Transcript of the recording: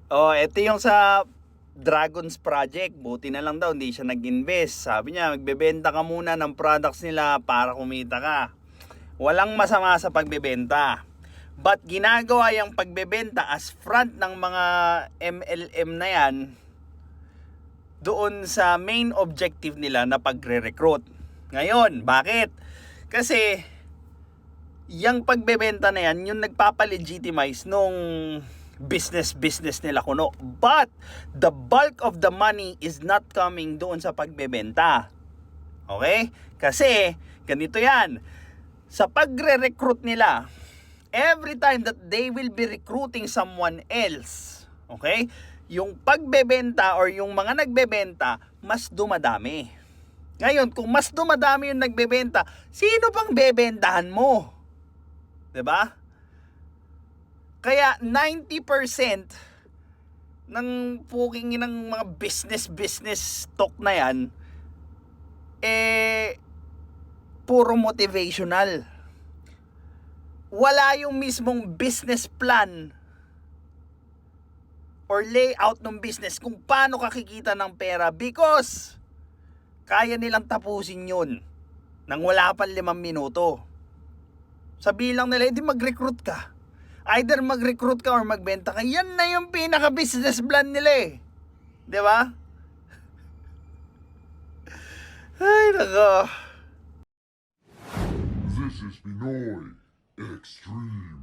Oh, ito yung sa Dragons Project. Buti na lang daw hindi siya nag-invest. Sabi niya, magbebenta ka muna ng products nila para kumita ka. Walang masama sa pagbebenta. But ginagawa yung pagbebenta as front ng mga MLM na yan doon sa main objective nila na pagre-recruit. Ngayon, bakit? Kasi yung pagbebenta na yan, yung nagpapalegitimize nung business nila kuno. But the bulk of the money is not coming doon sa pagbebenta. Okay? Kasi ganito yan. Sa pagre-recruit nila, every time that they will be recruiting someone else, okay? Yung pagbebenta or yung mga nagbebenta, mas dumadami. Ngayon, kung mas dumadami yung nagbebenta, sino pang bebentahan mo? 'Di ba? Kaya 90% ng puking ng mga business talk na yan puro motivational. Wala yung mismong business plan or layout ng business kung paano kakikita ng pera because kaya nilang tapusin yun nang wala pang 5 minuto. Sabi lang nila, hindi mag-recruit ka. Either mag-recruit ka or magbenta ka. Yan na yung pinaka-business plan nila eh. Di ba? Ay, nako. This is Pinoy Extreme.